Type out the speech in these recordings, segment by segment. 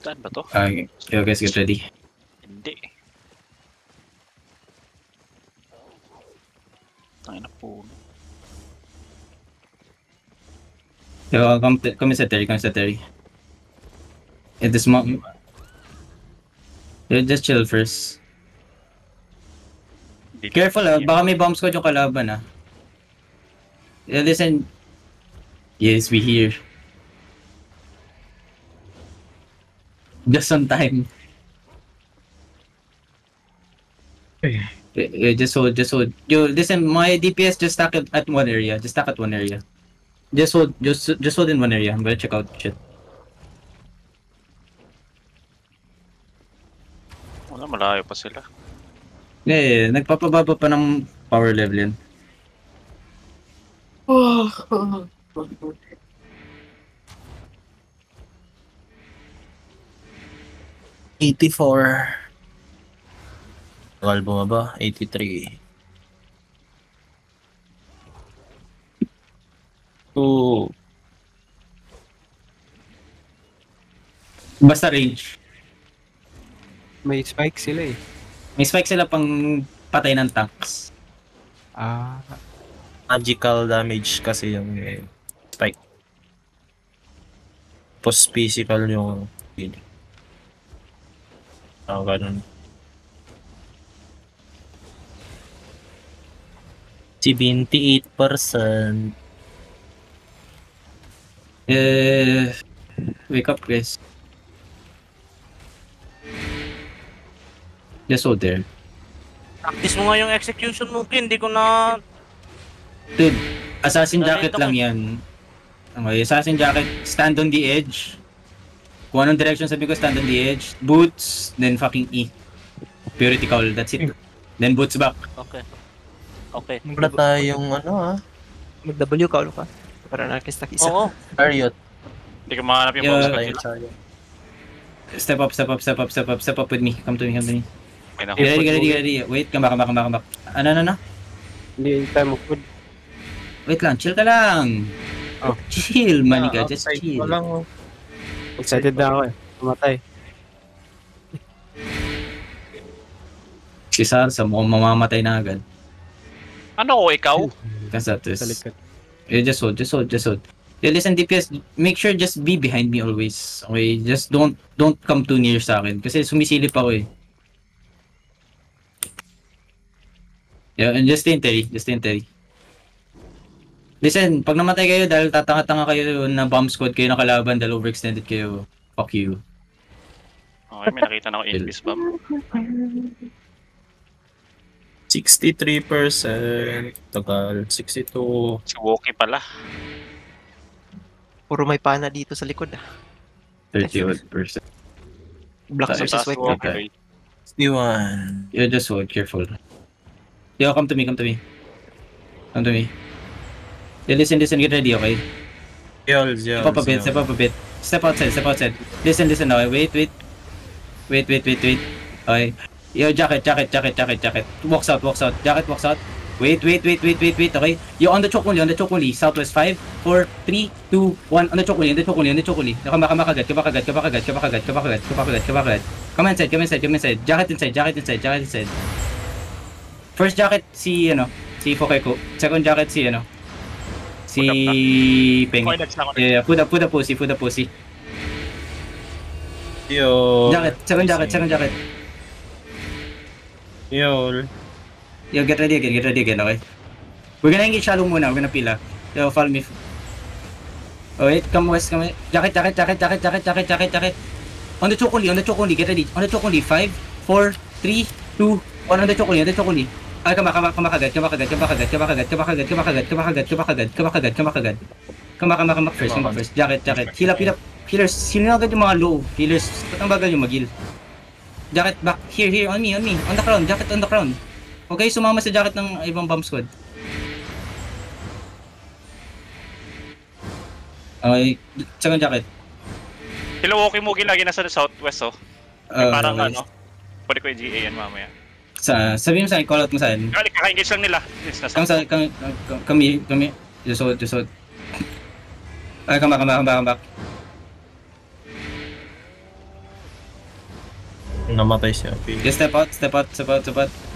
Saan ba to? Okay, guys, get ready. Hindi. Tangin na po. Yo, come sa Terry, come sa Terry. It is mo. Just chill first. Careful baka may bomb squad yung kalaban listen. Yes, we hear. Just on time. Just hold. Yo, listen, my DPS just stack at one area. Just stack at one area. Just hold in one area. I'm gonna check out shit. Wala, malayo pa sila. Yeah, nagpapababa pa ng power level yan. Oh. 84. Tagal bumaba, 83. Oh. Basta range. May spike sila eh. May spike sila pang patay ng tanks. Magical damage kasi yung spike. Post physical yung healing. Ganun. 78%. Wake up, guys. Just hold there. Practice mo nga yung execution mo, Kin. Hindi ko na... Dude, assassin jacket lang yan. Okay, assassin jacket, stand on the edge. Kung anong direction sabi ko, stand on the edge. Boots, then fucking E. Purity cowl, that's it. Then boots back. Okay. Okay. Wala tayong Mag-W ka ka. Para nakistak isa. Oo. Chariot. Hindi ko mahanap yung Yeah. boss. Step up with me. Come to me. Okay na. Get ready. Wait, come back. Ano? Hindi tayo mag-food. Wait lang, chill ka lang. Oh. Chill, manika, just chill. Excited na ako eh. Pumatay. Si Sarsa, mukhang mamamatay na agad. Ano ko, ikaw? Kasatos. Sa likod. Just hold. Yeah, listen, DPS, make sure just be behind me always. Okay, just don't come too near sa akin. Kasi sumisilip ako eh. Yeah, and just stay in Terry. Listen, pag namatay kayo dahil tatanga-tanga kayo na bomb squad kayo na kalaban dahil overextended kayo, fuck you. Okay, may nakita na ako Invis bomb. 63%. Tagal. 62. Si Wookie pala. Puro may pana dito sa likod 30%. Black Sa versus Taas white. Wookie. 61. Yeah, just hold, careful. Yo, come to me. Yeah, listen, get ready, okay? Yols. Step up a bit. Step outside. Listen, okay, wait. Okay. Yo, jacket. Walks out. Jacket walks out. Wait, okay? Yo, on the choke only. Southwest 5, 4, 3, 2, 1. On the choke only. Kamakagat. Come inside. Jacket inside. First jacket, si Fokeko. Second jacket, si Peng. Okay, that's na ako. Yeah, put the pussy. Yo. Second jacket. Yol. Yo, get ready again, okay? We're gonna engage shallow muna, we're gonna pila. Yo, follow me. Oh, wait, come west. Jacket. On the choke only, get ready. On the choke only, 5, 4, 3, 2, 1, on the choke only. Ay, kamakagat. Kamak first. Jacket. Heal up. Healers, heal na agad yung mga low. Healers, ang bagal yung mag-heal. Jacket back. Here, on me. On the crown, jacket on the crown. Okay, sumama sa jacket ng ibang bomb squad. Okay, second jacket. Sila Wookie mo lagi nasa southwest parang pwede ko i-GA yan mamaya. Sabihin mo sa'kin, call out mo sa'kin. Kaka-engage lang nila. Kami. Just hold. Ay, come back. Namatay siya. Okay. Just step out.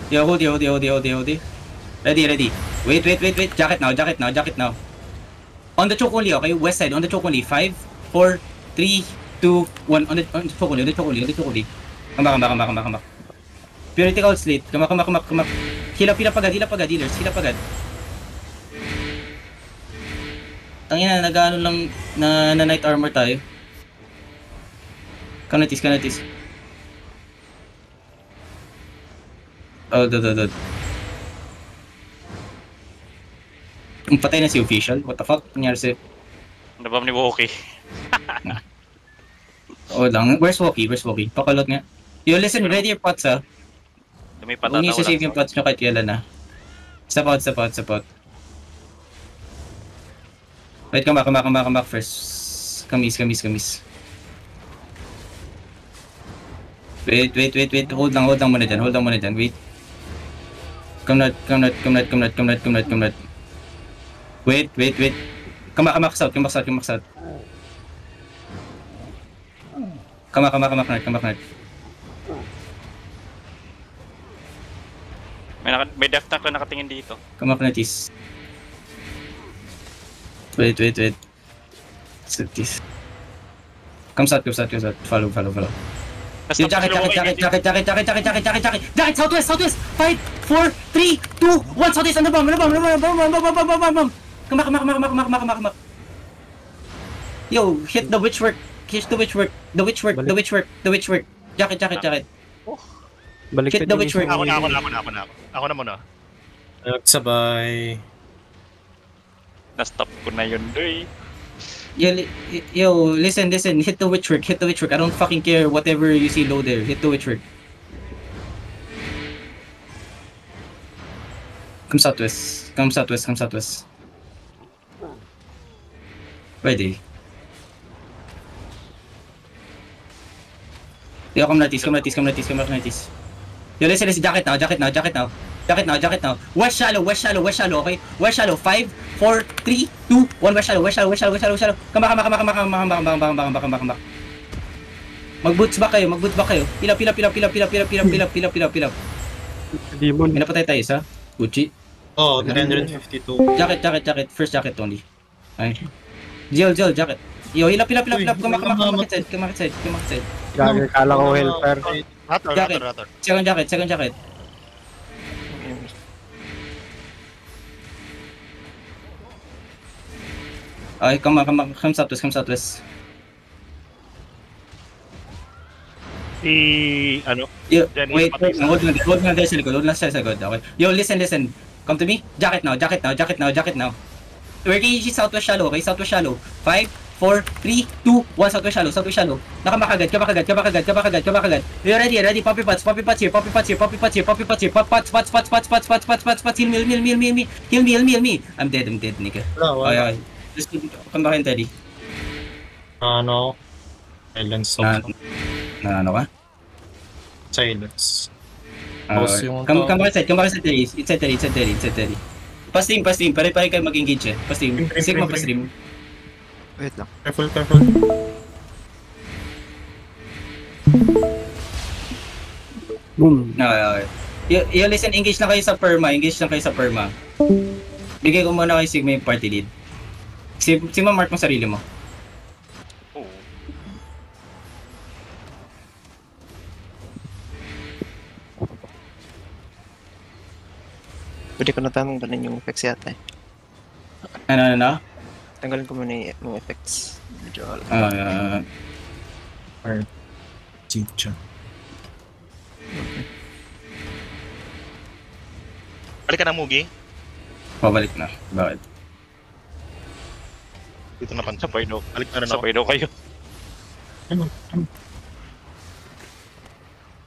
Yo, hold you. Ready. Wait. Jacket now. On the choke only, okay? West side, on the choke only. 5, 4, 3, 2, 1. On the choke only. Come back. Purity Call Slate. Come back. Heal up agad, healers. Heal up agad. Tangina, nag-ano lang na night armor tayo. Kanatis. Oh, dod. Patay na si official. What the fuck? Nangyari sa'yo? Nabam ni Wookie. Oh lang. Where's Wookie? Pakalot nga. Yo, listen, ready your pots ah. May Huwag patataw niyo save yung pots nyo kahit kailan na. Step out. Wait, come back first. Kamis. Wait. Hold lang muna dyan. Wait. Come not. Wait. Come back south. Come back. May death tank na nakatingin dito. Come back, Natis. Wait. Set this. Come south. Follow. Yo, jacket. Jacket, southwest. 5, 4, 3, 2, 1. Southwest, on the bomb. Come back. Yo, hit the witch work. The witch work. Jacket. Balik Hit the witch work. Ako na muna. Nagsabay. Na-stop ko na yun, doy. Yo, listen. Hit the witch work. I don't fucking care whatever you see low there. Hit the witch work. Come southwest. Ready. Yo, come Natis. Yo, listen, jacket now. West shallow, okay? West shallow, 5, 4, 3, 2, 1, west shallow. Come back. Mag-boots back kayo. Pila. Demon. Pinapatay tayo sa Gucci. Oh, 352. Jacket. First jacket only. Ay. Jill, jacket. Yo, hilap. Come back side. Gagawin kala ko helper. Rator. Second jacket. Okay, come southwest. Yo, Jenny, wait, patay sa- hold on there sa likod. Okay. Yo, listen. Come to me. Jacket now. We're engaging southwest shallow, okay? 5, 4, 3, 2, 1, southwest shallow. Nakamakagad. You ready? Poppy pots here. Pots. Heal me. I'm dead, nigga. Okay. Just come back and Teddy. Ano? Silence. Ano ka? Silence. Okay. Come back side, Teddy. Inside Teddy. Pasting. Pare-pare kayo mag-engage eh. Pasting. Sigma pa-stream. Wait lang. Careful. Boom. Okay. You listen, engage lang kayo sa perma. Bigay ko muna kay Sigma yung party lead. Sigma, mark mo sarili mo. Oo. Pwede ko na tanggalin yung effects yata eh. Ano? Tanggalin ko muna yung effects. Medyo Chicha. Balik ka na, Mugi. Pabalik na. Bakit? Dito na pansin. Sabay daw. Balik na rin ako. Sabay daw kayo.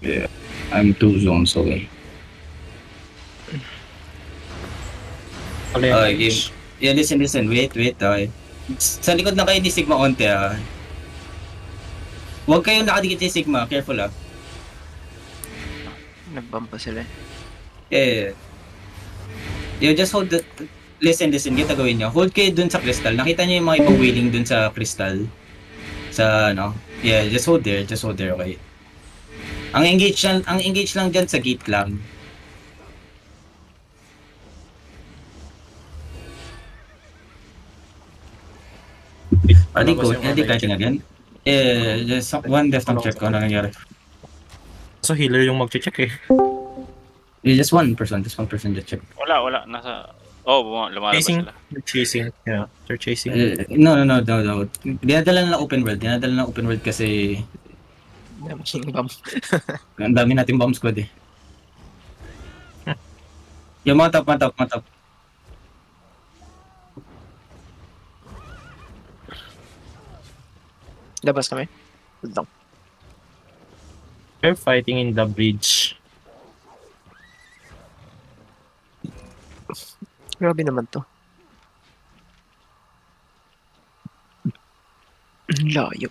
Yeah. I'm 2 zones away. Okay, game. Yeah, listen. Wait. Okay. Sa likod na kayo ni Sigma onte ah. Huwag kayong nakadikit ni Sigma. Careful ah. Nag-bump pa sila eh. Yeah. You just hold the... listen, ganito gawin nyo. Hold kayo dun sa crystal. Nakita nyo yung mga ibang wailing dun sa crystal? Sa ano? Yeah, just hold there, okay. Ang engage lang dyan sa gate lang. Are they kiting again? Just one desktop check kung ano nangyari. So healer yung mag-check eh. Just one person just check. Wala. Nasa... Oh, lumalabas Chasing. sila. Chasing. Yeah, they're chasing. No. Dinadala na open world kasi Machine bomb. ang dami nating bomb squad eh. Yung mga top. Labas kami. Good lang. They're fighting in the bridge. Grabe naman to. Ang layo.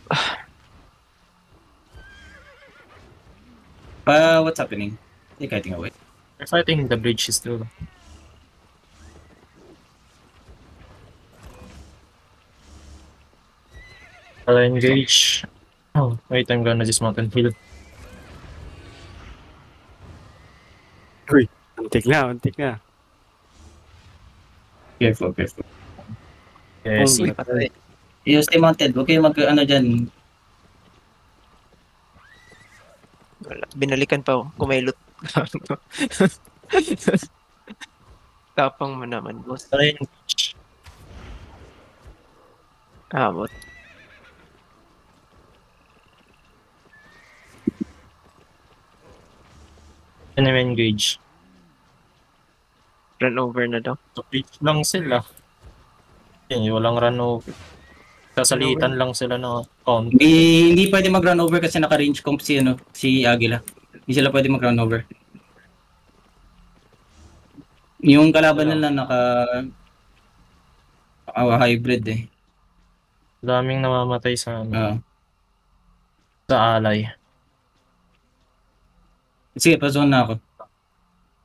What's happening? They're kiting away. They're fighting in the bridge still. I'll engage. Oh, wait, I'm gonna dismount and heal. Untik na. Careful. Yes. Uy, patay. Yung stay mounted, huwag kayo ano dyan. Wala. Binalikan pa. Kumailot. Tapang mo naman, boss. I'll engage. Abot. And I'm engage. Run over na daw. So, bridge lang sila. Walang run over. Sasalitan lang sila na count. Hindi pwede mag-run over kasi naka-range comp si Aguila. Hindi sila pwede mag-run over. Yung kalaban nila hybrid eh. Daming namamatay sa sa alay. Sige, pa-zone na ako.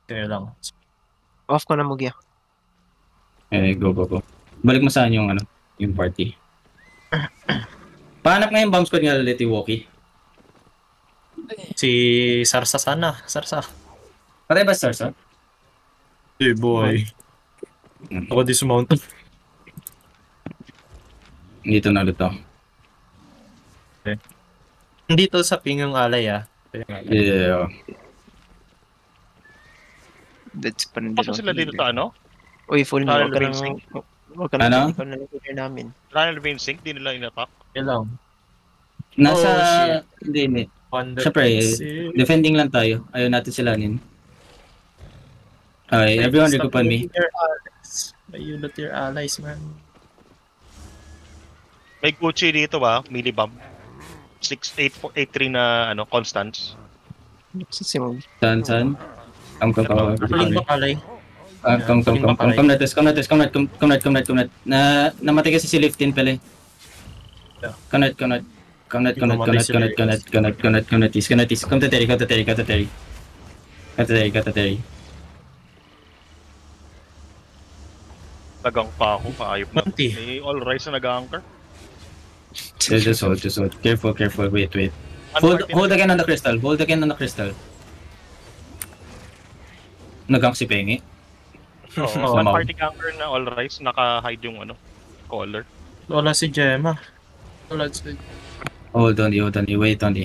Kaya lang. Off ko na Mugya. Go. Balik mo saan yung yung party. Pahanap nga yung bomb squad nga ulit yung Walkie. Si Sarsa sana. Sarsa. Patay ba si Sarsa? Hey boy. Ako dismount. Dito na ulit ako. Dito sa ping yung alay Yeah. That's pa rin Pasok sila dito sa ano? Uy, full na. Tunnel racing. Huwag ka na. Ano? Ikaw na lang namin. Tunnel Vein Sync, di nila in-attack. Kaya lang. Nasa... Oh, Hindi. Wonder Siyempre, Pixie. defending lang tayo. Ayaw natin silanin. Okay, everyone Stop regroup on me. unit your allies. Unit your allies, man. May Gucci dito ba? Millibomb. 6883 na Constance. Si Mugya. Saan? Come. Paling ba alay? Come net. Namatay kasi si Liftin pala. Come net. Come to Terry. Tagang pa ako, paayop na. Manti. May all rise na nag-anchor. Just hold. Careful. Wait. Hold again on the crystal. Nagang si Pengi. Oo, one party anchor na all rise, naka-hide yung collar. Wala si Gemma. Wala si... Hold on, wait on.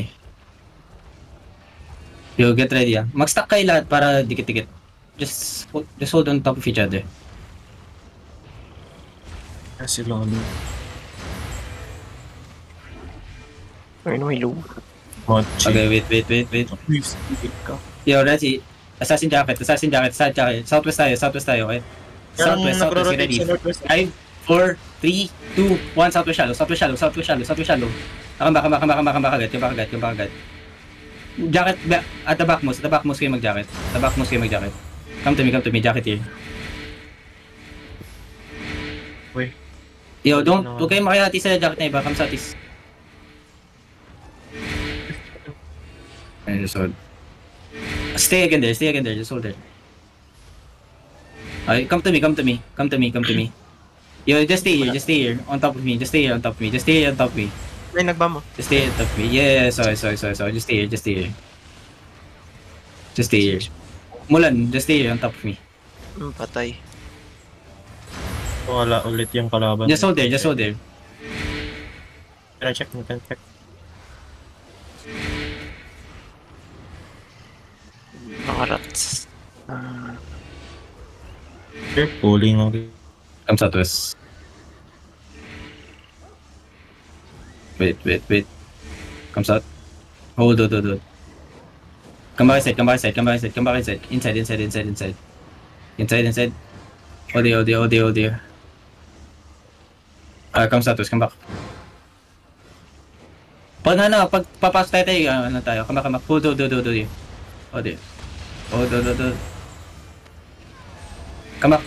Yo, get ready Mag-stack kayo lahat para dikit-dikit. Just hold on top of each other. Si Lolo. Ayun, may low. Mochi. Okay, wait. Yo, ready. Assassin jacket. Southwest tayo, okay? Southwest, get ready. 5, 4, 3, 2, 1, Southwest shallow. Come back. Jacket, at the back most kayo mag-jacket. Come to me, jacket here. Wait. Yo, huwag kayo makihati sa jacket na iba, come sa atis. Ayun, just hold. Stay again there, just hold there. Okay, come to me, come to me, come to me, come to me. Yo, just stay here, on top of me, just stay here on top of me, just stay here on top of me. May nagbam mo. Just stay on top of me. Yeah, sorry. Just stay here, just stay here. Just stay here. Mulan, just stay here on top of me. Patay. Wala ulit yung kalaban. Just hold there, just hold there. Can I check? Can I check? Mga rats. They're pulling okay. Come southwest. Wait. Come south. Hold. Come back inside. Inside. Oh dear. Come southwest, come back. Pag papasok tayo, tayo. Come back. Hold. Oh dear. Hold. Come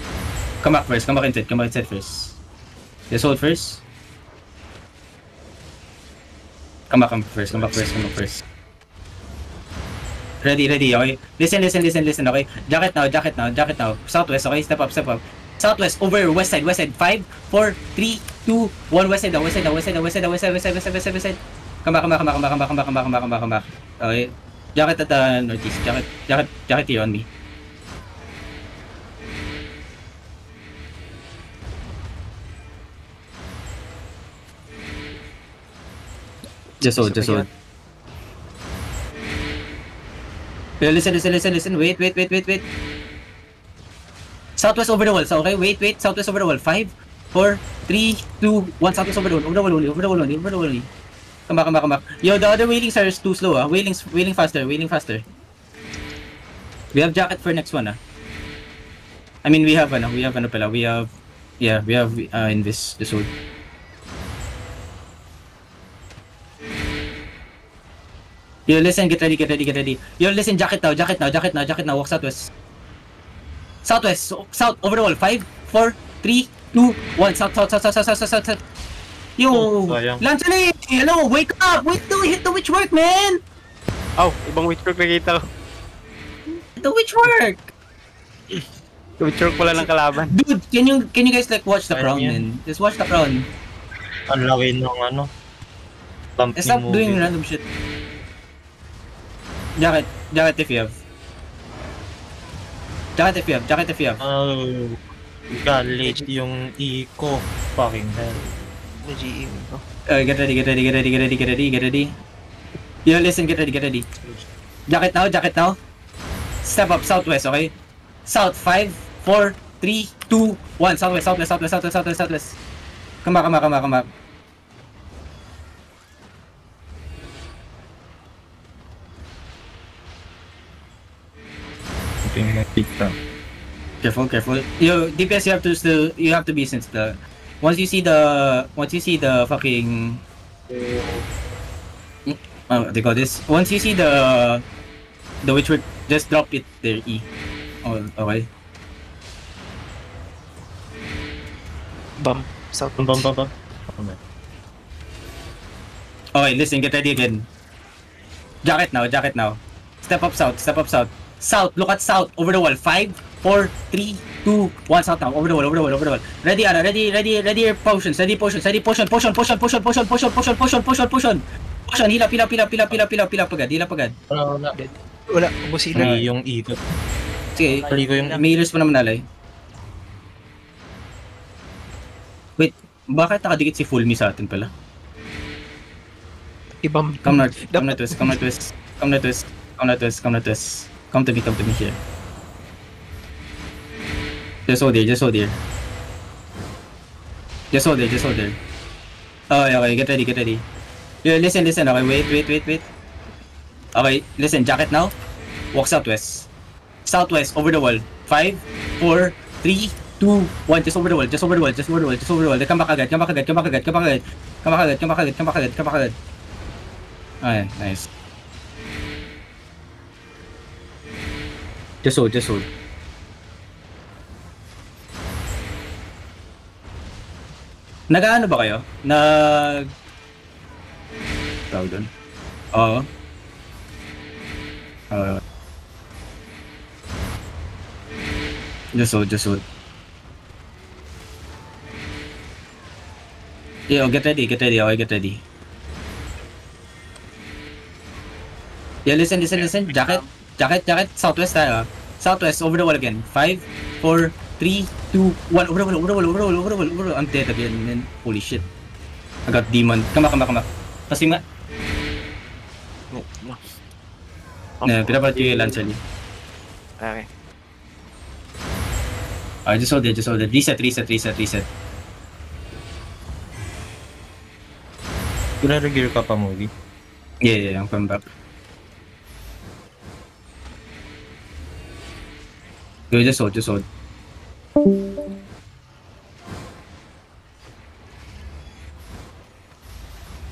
back first. Come back inside first. Just hold first. Come back first. Ready, okay? Listen, okay? Jacket now. Southwest, okay? Step up. Southwest, over, west side. 5, 4, 3, 2, 1, west side. Come back. Okay? Jacket at the northeast. Jacket here on me. Just hold. Listen. Wait. Southwest over the wall. So, okay, wait. Southwest over the wall. 5, 4, 3, 2, 1. Southwest over the wall. Over the wall only. Come back. Yo, the other whalings are too slow. Whaling faster. We have jacket for next one. I mean, we have pala. We have Invis. Just hold. Yo, listen, get ready. Yo, listen, jacket now. Walk southwest. South, over the wall. 5, 4, 3, 2, 1. South. Yo, Lancelot! Hello, wake up! Hit the witch work, man! Oh, ibang witchwork nakita ko. Hit the witch work! Witchwork pala ng kalaban. Dude, can you guys like watch the crown, man? Just watch the crown. Ang laki ng ano. Stop doing random shit. Jacket if you have. Jacket if you have. Oh, galit yung eco. Fucking hell. Nag-GM ko. Get ready. Yo, listen, get ready. Jacket now. Step up, southwest, okay? South, 5, 4, 3, 2, 1. Southwest. Come back. Careful. Yo, DPS, you have to be sensitive. Once you see the fucking they call this. Once you see the witchwork, just drop it there. E. Oh, okay. Bum. South. Bum. Okay, listen, get ready again. Jacket now. Step up south. South, look at south, over the wall. 5, 4, 3, 2, 1. South now, over the wall. Ready, Ana, ready your potions. Ready potion. Potion. Hila pagad. Wala, ubusin na. Yung ikot. Sige, Tali ko yung may healers pa naman alay. Wait, bakit nakadikit si Fulmi sa atin pala? Ibang. Come northwest. Come to me here. Just hold there. Oh, okay, get ready. Yeah, listen, okay, wait. Okay, listen, jacket now. Walk southwest, over the wall. 5, 4, 3, 2, 1. Just over the wall. Come back agad. Okay, nice. Just hold. Nag-ano ba kayo? Tawag doon? Oo. Just hold. Yo, get ready. Okay, get ready. Yo, listen. Jacket. Southwest tayo. Southwest, over the wall again. 5, 4, 3, 2, 1. Over the wall. I'm dead again, man. Holy shit. I got demon. Come back. Kasi nga. Pinapalit yung Lancer niya. Okay. Just hold it. Reset. Nare-gear ka pa, movie. Yeah, I'm coming back. Go, just hold.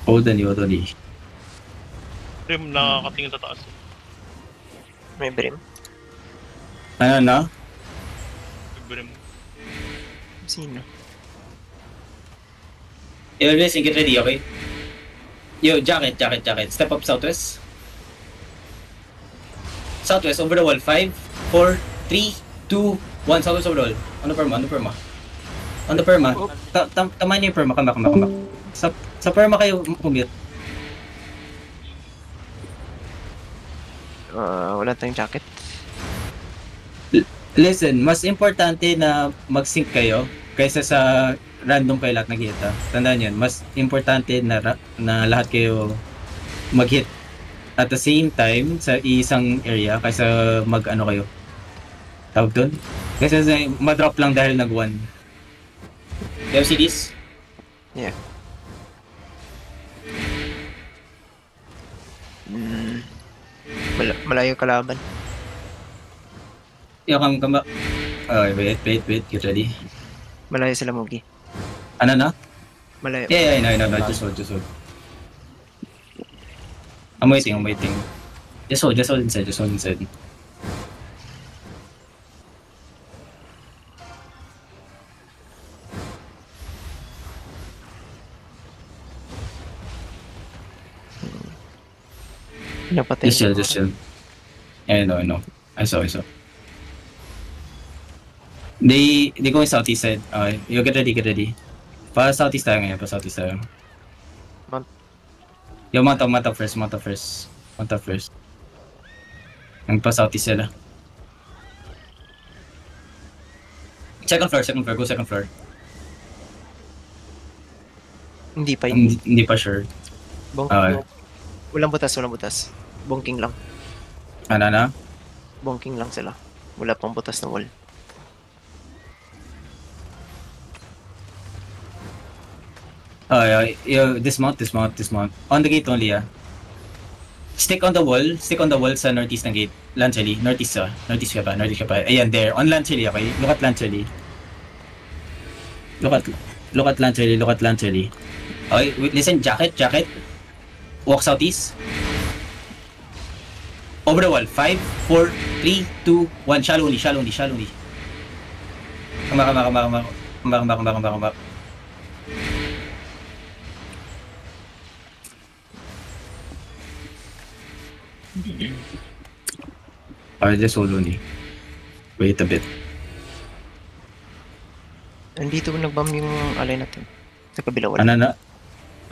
Hold on, Rim, nakakatingin sa taas. May brim. Ano na? Rim. Sino? Yo, listen, get ready, okay? Yo, jacket. Step up southwest. Southwest, over the wall. 5, 4, 3, 2, 1. Southwest over the wall. On the perma. Tama niyo yung perma. Come back. Sa perma kayo commute. Wala tayong jacket. Listen, mas importante na mag-sync kayo kaysa sa random kayo lahat nag-hit. Tandaan yun, mas importante na lahat kayo mag-hit at the same time sa isang area kaysa mag-ano kayo. Tawag doon? Kasi ma-drop lang dahil nag-1. Do you see this? Yeah. Malayo kalaban. Yo, come back. Okay, wait. Get ready. Malayo sila, Mugi. Ano na? Malayo. Yeah, I know. Just hold. I'm waiting. Just hold inside. Napatay. Just chill. I know. I saw. They going southeast side. Okay, you get ready. Pa southeast tayo ngayon, Mount. Yo, mount up first. Nagpa southeast sila. Second floor, go second floor. Hindi pa yun. Hindi pa sure. Bonking. Walang butas. Bonking lang. Ano na? Bonking lang sila. Wala pang butas na wall. Yo, dismount. On the gate only, Stick on the wall sa northeast ng gate. Lancheli, northeast ka pa. Ayan, there. On Lancheli, okay? Look at Lancheli. Look at Lancheli. Okay, wait, listen, jacket. Walk southeast. Over the wall. 5, 4, 3, 2, 1. Shallow only. Come back. Just hold on. Wait a bit. Nandito nagbam yung alay natin. Sa kabila wala.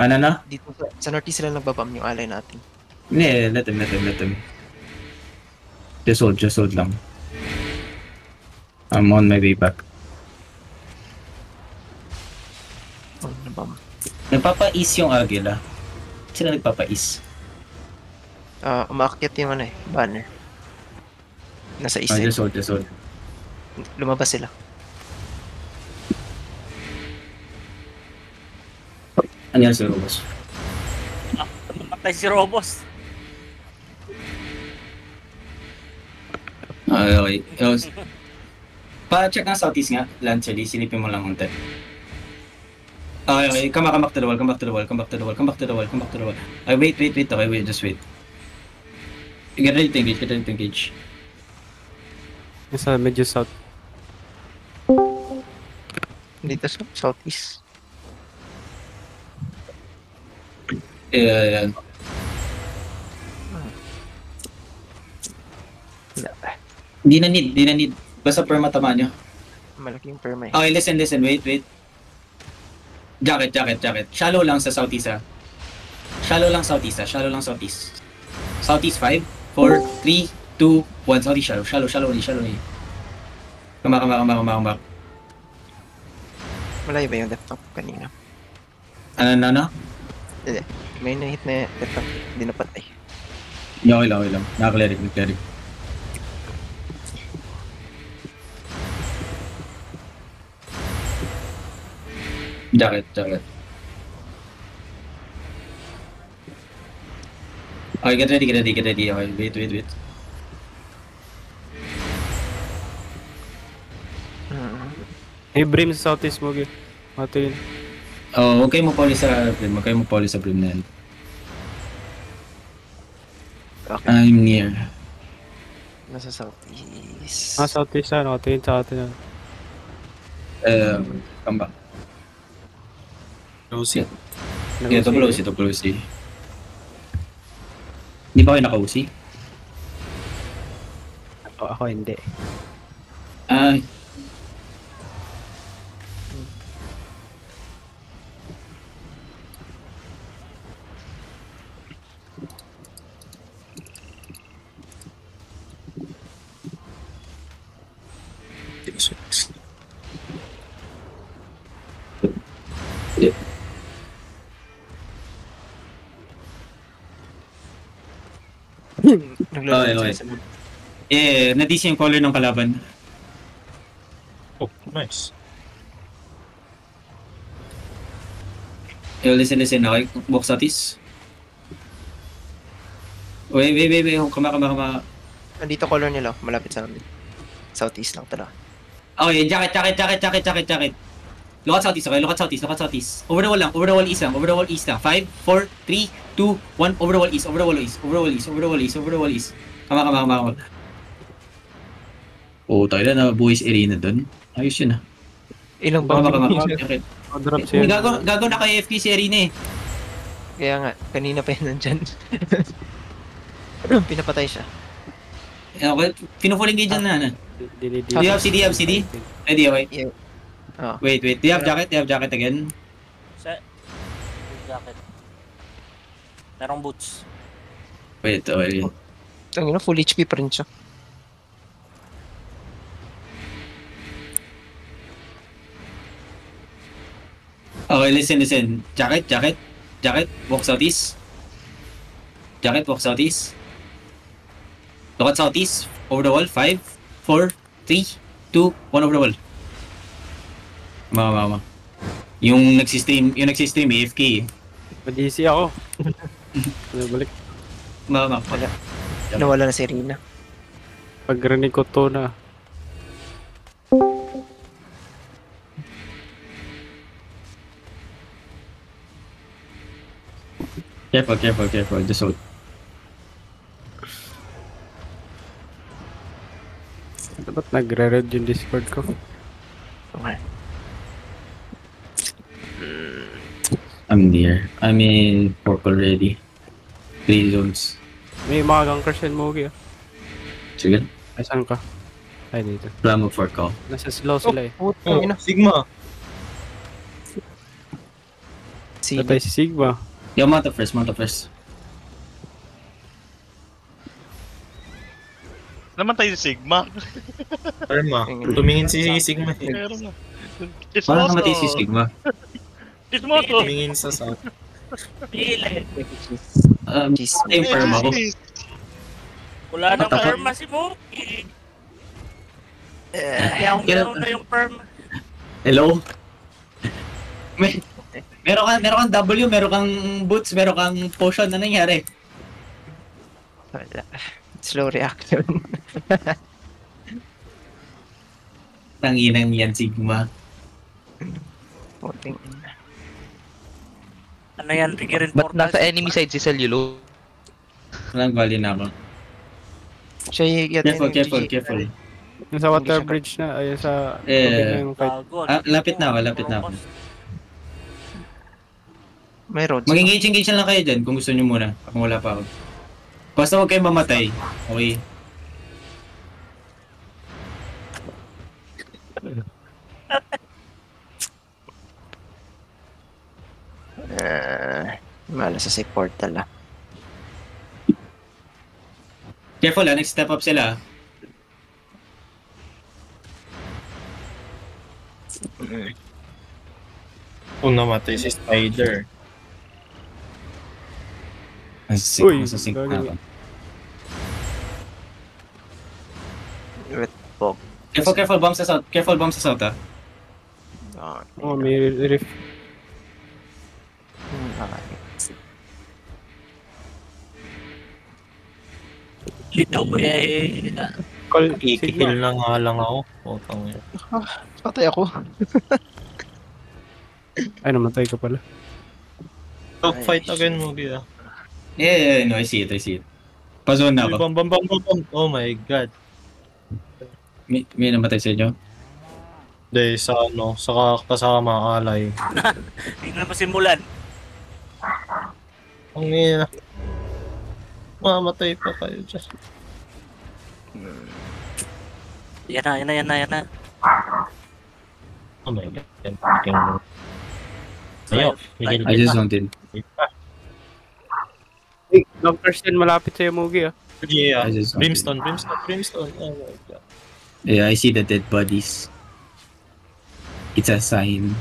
Ano na? Dito sa northeast sila nagbabam yung alay natin. Nee, let him. Just hold lang. I'm on my way back. Nabam. Nagpapa-ease yung Agila. Sila nagpapa-ease. Umaakyat yung banner. Nasa east side. Just hold. Lumabas sila. Ano yan si Robos? Matay si Robos. Okay. Pa-check nga southeast nga. Lancheli, silipin mo lang unti. Okay. Come back to the wall. Ay, wait. Okay, just wait. Get ready to engage. Nasa medyo south. Dito sa southeast. Yeah. Hindi na need. Basta perma tama nyo. Malaking perma eh. Okay, listen. Wait. Jacket. Shallow lang sa southeast ha. Shallow lang southeast. Southeast 5, 4, 3, 2, 1. Southeast shallow only. Come back. Malayo ba yung left top kanina? Ano? Hindi. May na-hit na left top. Hindi napatay. Okay lang. Naka-cleric. Jacket. Okay, get ready. Okay, wait. May Brim sa southeast mo, Gi. Mato yun. Oh, huwag kayo magpawali sa brim na yan. Okay. I'm near. Nasa southeast. Southeast na. Nakatingin sa atin. Come back. Lucy. Ito close. Hindi ba kayo naka-UC? Ako hindi. Ay. Naglalaro Okay. sila sa mid. Na-DC yung color ng kalaban. Oh, nice. Listen, okay? Box southeast. Wait. Kama. Nandito color nila. Malapit sa amin. Southeast lang tala. Okay, jacket. Look at southeast, okay? Look at southeast. Over the wall east lang. 5, 4, 3, 2, 1. Over the wall east. Kama. Oh, tayo na buwis arena dun. Ayos yun ah. Ilang ba? Kama. Jacket. Drop siya. Gago na kay FK si arena eh. Kaya nga, kanina pa yun nandyan. Pinapatay siya. Okay, pinufull engage na. Dinidid. Do you have CD? Ready, okay? Yeah. Oh. Wait. Do you have jacket again? Sa... Jacket. Merong boots. Wait, okay. Tangina, full HP pa rin siya. Okay, listen. Jacket. Walk southeast. Look at southeast. Over the wall. 5, 4, 3, 2, 1 over the wall. Mama. Yung nagsistream AFK. Ma-DC ako. Balik. Mama. Nawala na si Rina. Pag-rinig ko to na. Careful. Just hold. Dapat nagre-red yung Discord ko. Okay. I'm near. I'm in purple ready. 3 zones. May mga gankers yan mo, Gi. Sige. Ay, saan ka? Ay, dito. Plan for call. Nasa slow sila eh. Tangina. Sigma. Si Patay si Sigma. Yo, mount up first. Naman tayo si Sigma. Arma. Tumingin si Sigma. Meron na. It's Parang also... namatay si Sigma. It's also... Tumingin sa south. Pili. Cheese. Yung perma ko. Wala nang Matapang. perma si Moki. Kaya meron na yung perma. Hello? Meron kang W, meron kang boots, meron kang potion. Ano nangyari? Wala. Slow reaction. Tanginang yan, Sigma. Puting. Ano yan, trigger Ba't nasa enemy side si Cellulo? Walang value na ako. Siya yata Careful. Yung sa water bridge na, ayun sa... Eh, tubig na yung fight. Gago. Lapit na ako. May roads. Mag-engage na lang kayo dyan kung gusto nyo muna. Kung wala pa ako. Basta huwag kayong mamatay. Okay. Malas sa safe portal ah. Careful ah, next step up sila. Kung namatay si Spider. Uy, Sa sync gagawin. na ako. Wait, Pog. Careful bomb sa south. Careful bomb sa south ah. Oh, may riff. Okay. Ito eh. Call, Ikikil na nga lang ako. Putang ina. Patay ako. Ay, namatay ka pala. Dog fight again mo, Gia. Yeah, no, I see it. Pa-zone na ako. Bam, bam, bam, bam, bam. Oh my god. May namatay sa inyo? Dahil sa kasama alay. Hindi na pa simulan. Ang ina. Mamatay pa kayo dyan. Yan na. Oh my god. Ayo, I just zoned in. Hey, Doctor Sen, malapit sa'yo, Mugi ah. Yeah, I just zoned in. Brimstone. Oh my god. Yeah, I see the dead bodies. It's a sign.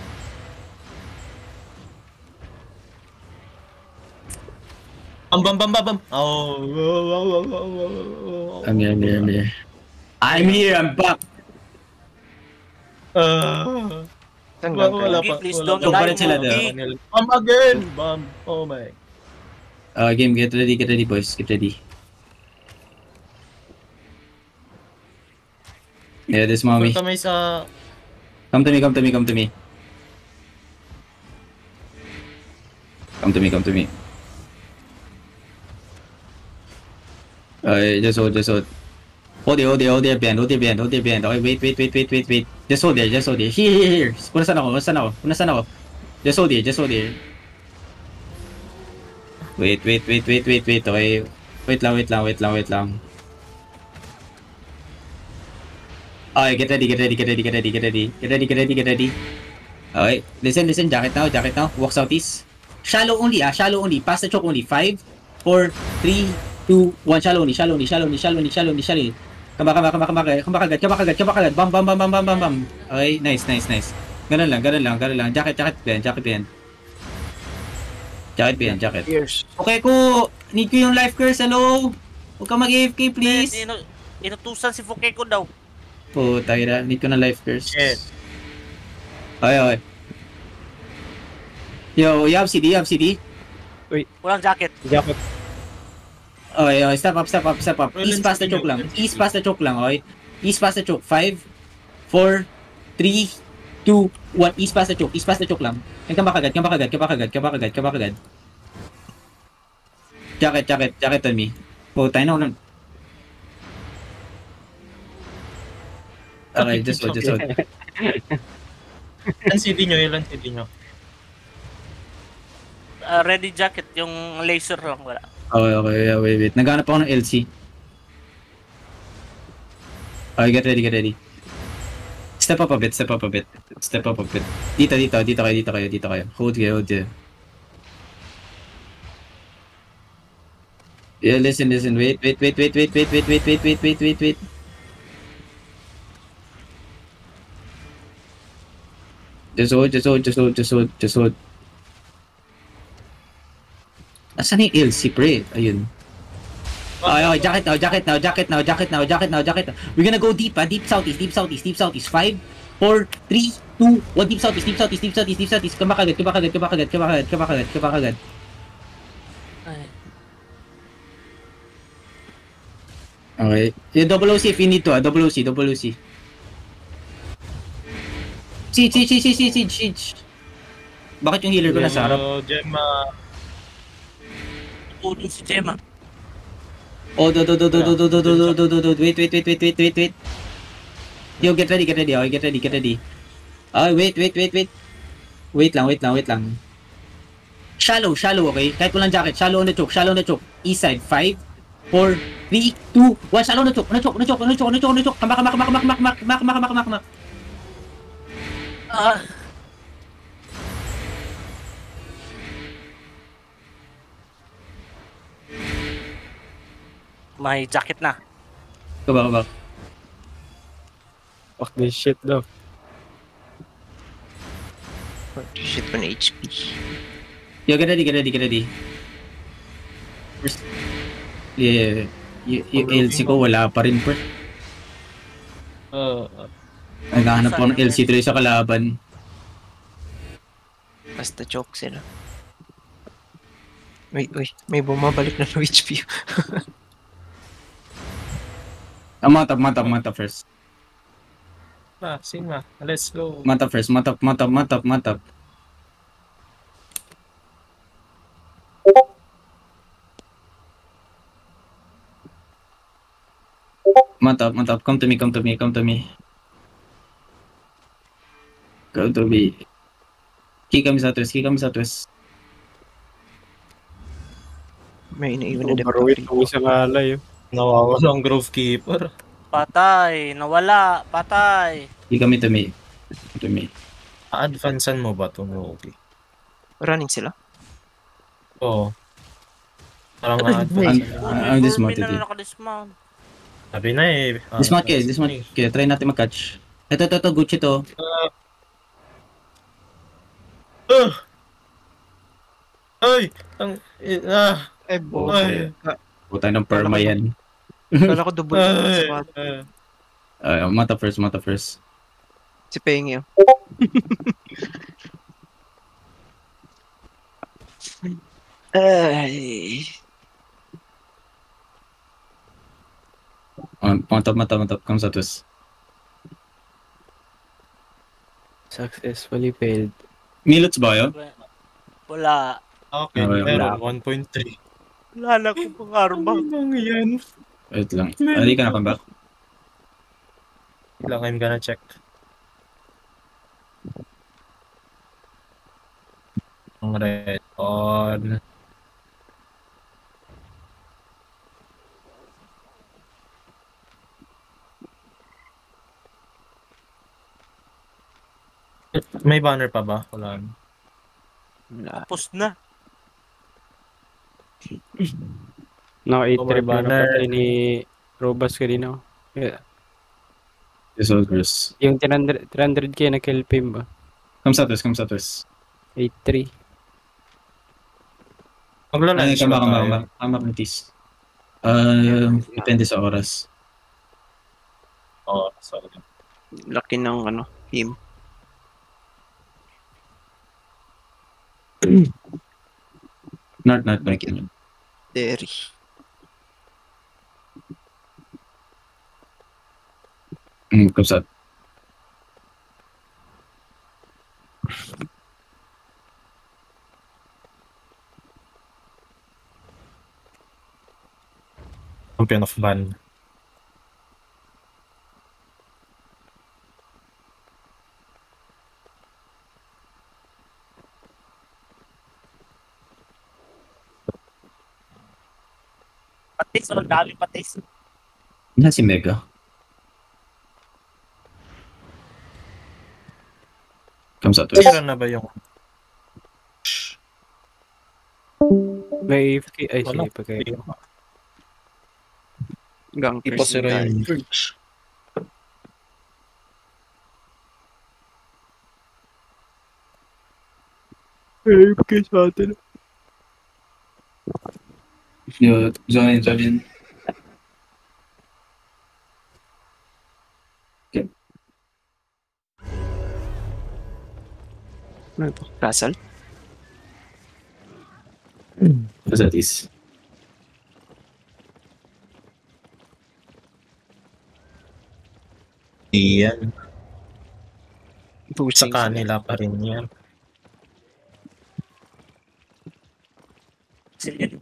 Bam. Oh. I'm here. I'm here, I'm back! Saan Wala ka? pa. Please Wala don't Yung pa die, rin sila Mugi. daw. Bam again! Bam! Oh my. Game, get ready boys, get ready. Yeah, this mommy. Punta may sa... Come to me. Come to me. Just hold. Hold there, bend. Okay, wait. Just hold there. Here. Punasan ako. Just hold there. Wait. Okay. Wait lang. Okay, get ready. Okay, listen. Jacket now. Walk southeast. Shallow only. Pass the choke only. 5, 4, 3, 2, 1. Shallow only. Come back agad. Bam. Okay, nice. Ganun lang. Jacket behind. Jacket. Pierce. Okay ko. Need ko yung life curse. Hello? Huwag ka mag-AFK, please. Inutusan si Fukeko daw. Puta ina, need ko na life curse. Shit. Okay. Yo, you have CD? Walang jacket. Jacket. Okay, step up. East past the choke lang, okay? East past the choke. 5, 4, 3, 2, 1. East past the choke lang. And come back agad. Jacket on me. Puta ina, ulan. Okay, just hold. Ilan CD nyo? Ready jacket, yung laser lang wala. Okay, wait. Naghanap ako ng LC. Okay, get ready. Step up a bit. Dito kayo. Hold here. Yeah, listen. Wait. Just hold. Asan yung LC, pre? Ayun. Okay, jacket now. We're gonna go deep southeast. 5, 4, 3, 2, 1. Deep southeast. Come back agad. Okay. Yung double OC if you need to, double OC. Siege. Bakit yung healer ko nasa harap? Gemma. Tutulong si Gemma. Oh, do. Wait. Yo, get ready. Okay, get ready. Wait. Wait lang. Shallow, okay? Kahit walang jacket, shallow on the choke. East side, 5, 4, 3, 2, 1. Shallow on the choke. Kamak. May jacket na. Kabak. Fuck this shit daw. Shit, 1 HP. Yo, get ready. First, yeah, yung LC ko wala pa rin first. Naghahanap ko ng LC tuloy sa kalaban. Basta joke sila. May bumabalik na low HP. Mata first. Sima, let's go. Mata first. Mata. Come to me. Go to me. Kick kami sa twist. May ina-even na Overweight ang isang alay. Nawawala ang Grove Keeper. Patay. Nawala. Patay. Kick kami to me. A-advancean mo ba ito, Mogi? Running sila. Oo. Parang a-advance. I'm dismounted. May naka-dismount. Sabi na eh. Dismount kayo. Try natin mag-catch. Ito, Gucci to. Ay! Ay, bo. Ay! Puta ng perma yan. Kala ko double sa bata. Mata first. Si Peng yun. Ay. Mata. Come sa twist. Successfully failed. Milots ba yun? Wala. Okay, Okay, meron 1.3. Wala na ko pang arma. Ano yan? Wait lang. Hindi ka na come back. Lang, I'm gonna check. Ang red on. May banner pa ba? Wala. Tapos na. Naka-8-trip na banner. napatay ni Robas kanina. Yeah. Soldiers. Yung 300k na kill pim ba? Come sa twist. 8-3. Magla-lunch ba tayo? Kama Tis. Depende sa oras. Oo, sorry. Laki ng team. Not like it. Derry. Come sa. Champion of Ban. Patis. Ang dami patis. Yan si Mega. Come sa twist. Sira na ba yung... May AFK. Ay, Wala. sige, pagkayo. Gang Ipa sira yung... AFK sa atin. Yo, join. Ano to? Russell? What's that is? Iyan. Sa Boosting sila. kanila pa rin yan. Sige.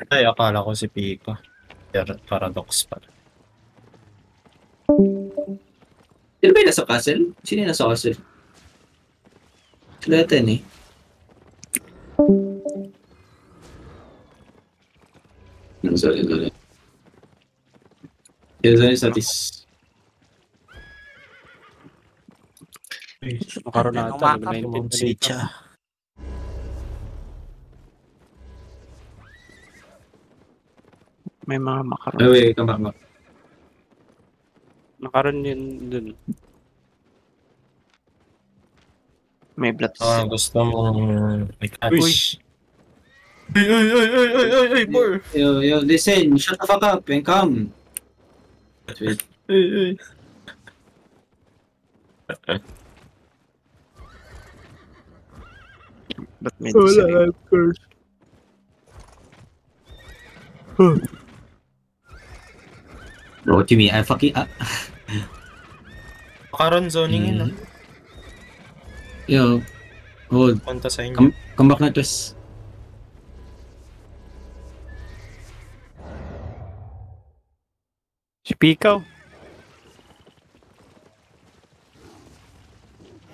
Ay, akala ko si Pika. Paradox pa. Sino ba yung nasa castle? Sino yung nasa castle? Sila natin eh. Sorry. Sorry, Satis. Makaroon na ata. Umakap. Si Cha. May mga makaroon. Oh, wait, come back. Nakaroon yun dun. May blood. Gusto mo may catch. Ay, boy! Yo, listen, shut the fuck up and come. Wait. Ba't may disarray? of course. Bro, what you mean? I fucking... Makaroon zoning yun, Yo, hold. Punta sa inyo. Come back na, twist. Si Pikaw.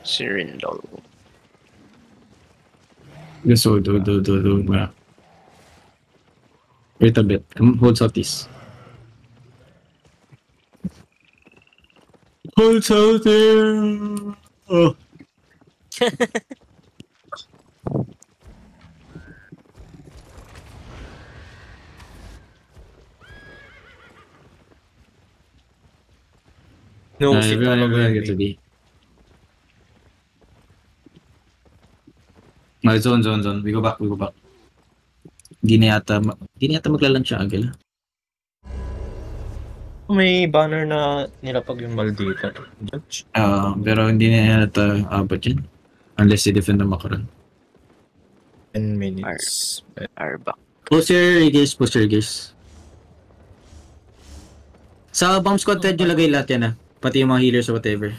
Cyrindol. Yes, so do. Wait a bit. Come, hold Southeast. Hold Southeast! Oh. No, Nah, everyone get to be. No, zone. We go back. Hindi na yata maglalan siya agad. May banner na nilapag yung Maldita. Judge. Pero hindi na yata abot yan. Unless they defend the makaroon. 10 minutes. Arbak. Push your gears. Sa bomb squad thread yung lagay lahat yan pati yung mga healers or whatever.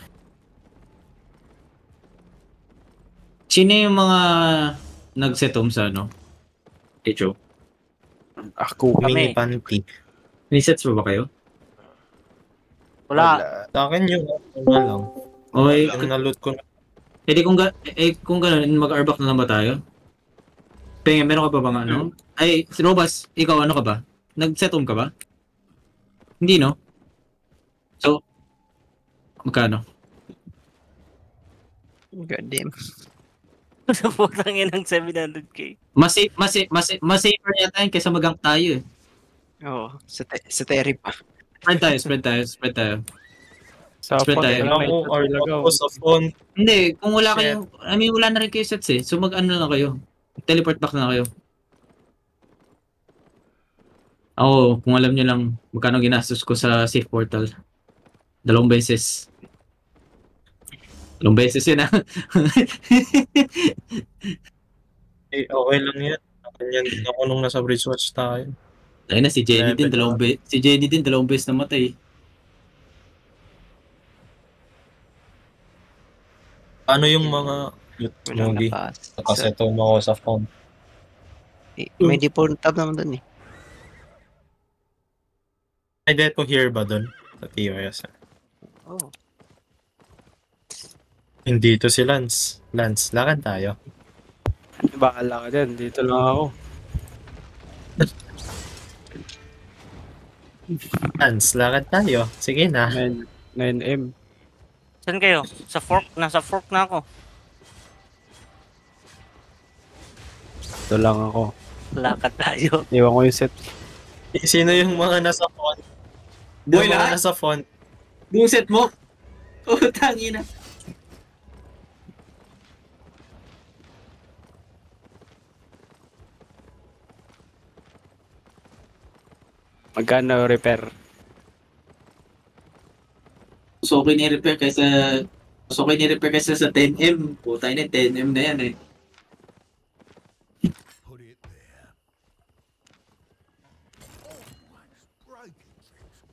Sino yung mga nag-set home sa HO? Ako. Mini Kami. panty. May sets pa ba kayo? Wala. Sa akin yung lang. Okay. Yung na-loot ko na. Kung gano'n, mag-arbak na lang ba tayo? Pengen, meron ka pa bang Ay, si Robas, ikaw ka ba? Nag-set home ka ba? Hindi, no? So, magkano? God damn. Sa putang ina ng 700k. Mas safer yata yun kaysa mag-gank tayo eh. Oo, sa Terry pa. Spread tayo. Sa Spread font, tayo. wala Ako, kayo or talaga. ako sa phone. Hindi, kung wala kayo, wala na rin kayo sets eh. So mag-ano na kayo. Teleport back na kayo. Ako, kung alam nyo lang magkano ginastos ko sa safe portal. 2 beses. 2 beses yun Okay lang yan. Ganyan din ako nung nasa Bridgewatch tayo. Ayun na, si Jenny din, 2 beses namatay. Ano yung mga loot Walang movie? napas. Kasi ito mo ako sa phone. May default tab naman dun eh. Ay, dito here ba dun? Sa TOS. Oh. Hindi to si Lance. Lance, lakad tayo. Bahala ka dyan. Dito lang ako. Lance, lakad tayo. Sige na. 9M. Saan kayo? Sa fork? Nasa fork na ako. Dito lang ako. Lakad tayo. Iwan ko yung set. Sino yung mga nasa font? Boy, Yung mga lahat? nasa font. Buong set mo? Tangina. Magkano repair? So okay ni-repair kaysa sa 10M. Puta na, 10M na yan eh.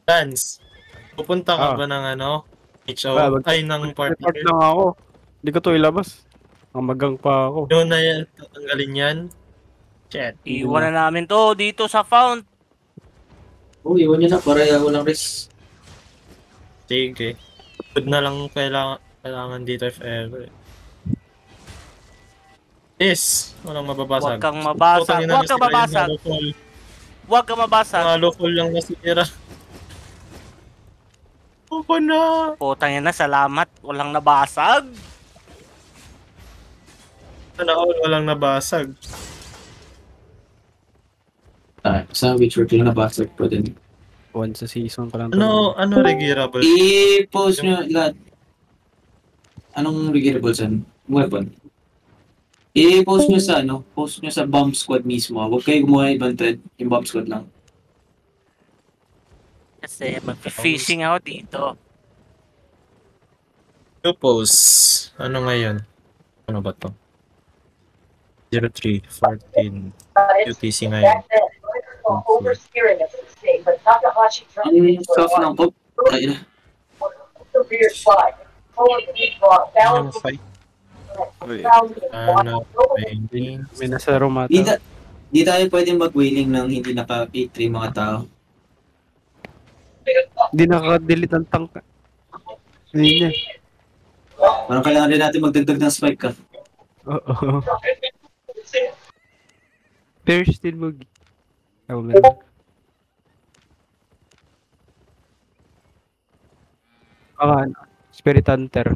Lance, pupunta ka Ah. ba ng HO? Ah, ng party? Report lang ako. Hindi ko to ilabas. Magang pa ako. Yun na yan, tatanggalin yan. Chat. Iwan na namin to dito sa fount. Iwan nyo na para walang risk. Sige. Good na lang kailangan dito if ever. Yes! Walang mababasag. Huwag kang mabasag. Putang ina, Huwag kang nasira yung mabasag. halo full. Huwag kang mabasag. Halo full lang nasira. Ako na! Putang ina, salamat. Walang nabasag. Sana all walang nabasag. Sa Witcher 3 na basag pa din. One sa season pa lang. Ano regenerable? I-post nyo lahat. Anong regenerable saan? Weapon. I-post nyo sa post nyo sa bomb squad mismo. Huwag kayo gumawa ng ibang thread. Yung bomb squad lang. Kasi mag-fishing ako dito. New post. Ano ngayon? Ano ba to? 0314 UTC ngayon. Ang soft ng pop. Ay na. Anong fight? Ano? May nasa Romata. Di tayo pwedeng mag-wailing ng hindi naka-8-3 mga tao. Hindi nakaka-delete ang tank. Ayun niya. Parang kailangan rin natin magdagdag ng spike ka. Oo. Fair still mag... Oh, man. Spirit Hunter.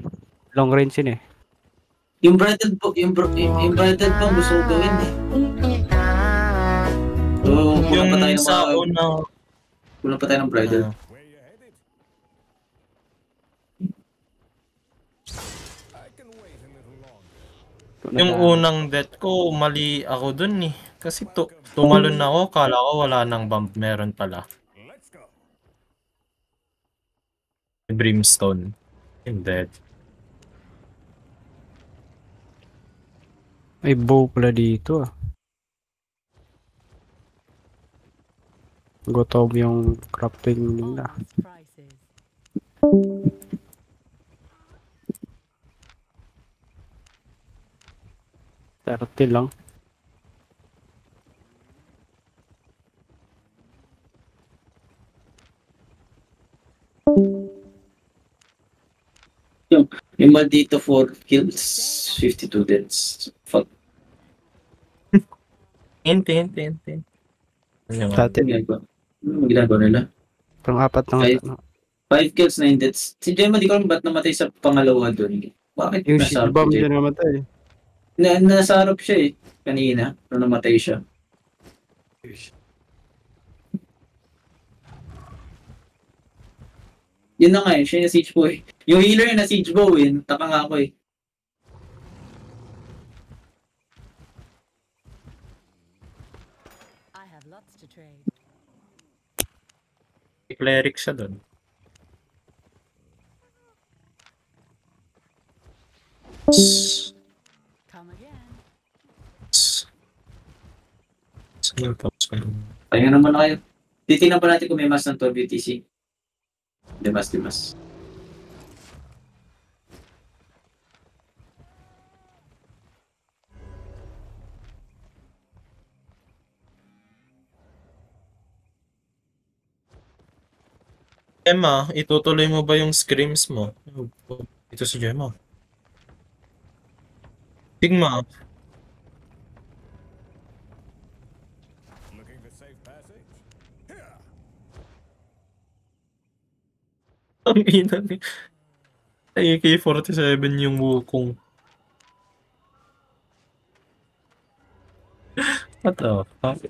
Long range yun eh. Yung bridal po, yung bridal po gusto ko gawin eh. So, kulang pa tayo Yung ng sa mga... unang... Kulang pa tayo ng bridal. Yung unang death ko, mali ako dun eh. Kasi tumalon ako, kala ko wala nang bump. Meron pala. Brimstone. Yung dead. May bow pala dito ah. Gutom yung crafting nila. Terte lang. Yung dito 4 kills, 52 deaths. Fuck. Hinte. Ano nga? Dati, Ano ginagawa nila? parang apat ng Kahit- 5 kills, 9 deaths. Si Gemma, di ko alam ba't namatay sa pangalawa doon. Bakit yung nasa shield bomb harap siya? dyan namatay. Nasa harap siya eh. Kanina, nung namatay siya. Yun na nga eh, siya yung siege bow eh. Yung healer yung na siege bow eh. Taka nga ako eh. I have lots to trade. Cleric siya dun. Come again. Sige, tapos ko yun. Kaya naman na kayo. Titignan pa natin kung may mas ng 12 UTC. Dimas. Gemma, itutuloy mo ba yung screams mo? Ito si Gemma. Sigma. Ang ina ni... AK-47 yung Wukong. What the fuck?